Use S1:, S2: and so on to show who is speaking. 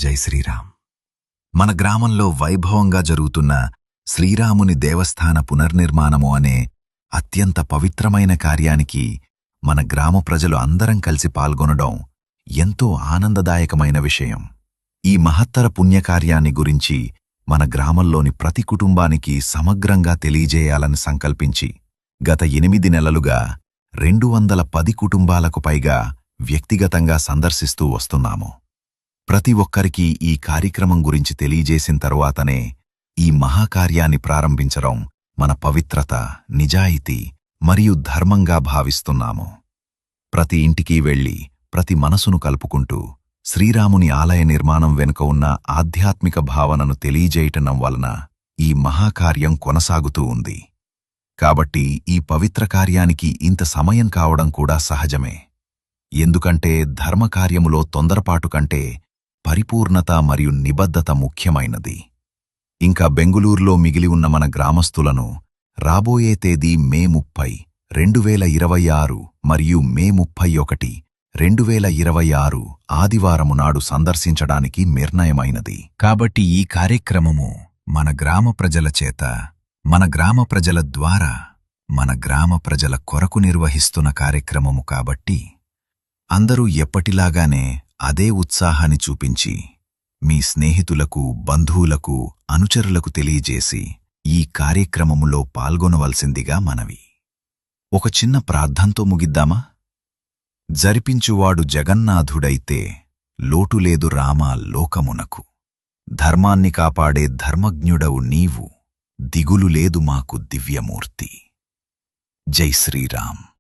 S1: జై శ్రీరామ్. మన గ్రామంలో వైభవంగా జరుగుతున్న శ్రీరాముని దేవస్థాన పునర్నిర్మాణము అనే అత్యంత పవిత్రమైన కార్యానికి మన గ్రామ ప్రజలు అందరం కలిసి పాల్గొనడం ఎంతో ఆనందదాయకమైన విషయం. ఈ మహత్తర పుణ్యకార్యాన్ని గురించి మన గ్రామంలోని ప్రతి కుటుంబానికి సమగ్రంగా తెలియజేయాలని సంకల్పించి గత 8 నెలలుగా 210 కుటుంబాలకు పైగా వ్యక్తిగతంగా సందర్శిస్తూ వస్తున్నాము. ప్రతి ఒక్కరికీ ఈ కార్యక్రమం గురించి తెలియజేసిన తరువాతనే ఈ మహాకార్యాన్ని ప్రారంభించడం మన పవిత్రత, నిజాయితీ మరియు ధర్మంగా భావిస్తున్నాము. ప్రతి ఇంటికి వెళ్లి ప్రతి మనసును కలుపుకుంటూ శ్రీరాముని ఆలయ నిర్మాణం వెనుక ఉన్న ఆధ్యాత్మిక భావనను తెలియజేయటం వలన ఈ మహాకార్యం కొనసాగుతూ ఉంది. కాబట్టి ఈ పవిత్ర కార్యానికి ఇంత సమయం కావడం కూడా సహజమే. ఎందుకంటే ధర్మకార్యములో తొందరపాటు కంటే పరిపూర్ణత మరియు నిబద్ధత ముఖ్యమైనది. ఇంకా బెంగుళూరులో మిగిలి ఉన్న మన గ్రామస్తులను రాబోయే తేదీ మే 30, 2026 మరియు మే 31, 2026 ఆదివారము నాడు సందర్శించడానికి నిర్ణయమైనది. కాబట్టి ఈ కార్యక్రమము మన గ్రామ ప్రజల చేత, మన గ్రామ ప్రజల ద్వారా, మన గ్రామ ప్రజల కొరకు నిర్వహిస్తున్న కార్యక్రమము కాబట్టి అందరూ ఎప్పటిలాగానే అదే ఉత్సాహాన్ని చూపించి మీ స్నేహితులకు, బంధువులకు, అనుచరులకు తెలియజేసి ఈ కార్యక్రమములో పాల్గొనవలసిందిగా మనవి. ఒక చిన్న ప్రార్థనతో ముగిద్దామా? జరిపించువాడు జగన్నాథుడైతే లోటులేదు రామా లోకమునకు. ధర్మాన్ని కాపాడే ధర్మజ్ఞుడవు నీవు, దిగులు లేదు మాకు దివ్యమూర్తి. జై శ్రీరామ్.